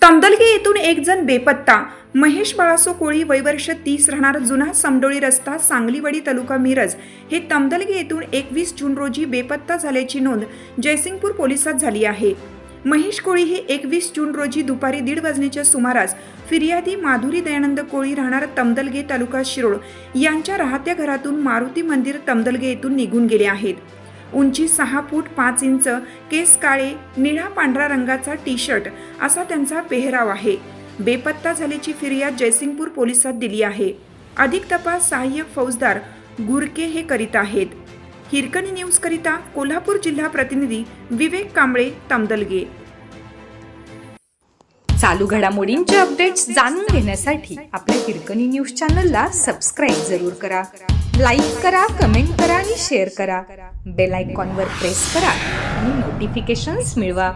तमदलगे येथून एक जण बेपत्ता. महेश बाळासो कोळी वय वर्ष 30 राहणार जुना समडोळी रस्ता सांगलीवाडी तालुका मिरज हे तमदलगे येथून 21 जून रोजी बेपत्ता झाल्याची नोंद जयसिंगपूर पोलिसात झाली आहे. महेश कोळी हे 21 जून रोजी दुपारी 1:30 वाजण्याच्या सुमारास फिर्यादी माधुरी दयानंद कोळी राहणार तमदलगे तालुका शिरोळ यांच्या राहत्या घरातून मारुती मंदिर तमदलगे येथून निघून गेले आहेत. उंची 6 फूट 5 इंच, केस काळे, निळा पांढरा रंगाचा टी शर्ट असा त्यांचा पेहराव आहे. बेपत्ता झाल्याची फिर्याद जयसिंगपूर पोलिसात दिली आहे. अधिक तपास सहाय्यक फौजदार घुरके हे करीत आहेत. हिरकणी न्यूज करिता कोल्हापूर जिल्हा प्रतिनिधी विवेक कांबळे, तमदलगे. चालू घडामोडींचे अपडेट्स जाणून घेण्यासाठी आपल्या हिरकणी न्यूज चॅनलला सबस्क्राईब जरूर करा. लाईक करा, कमेंट करा आणि शेअर करा. बेल आयकॉनवर प्रेस करा आणि नोटिफिकेशन्स मिळवा.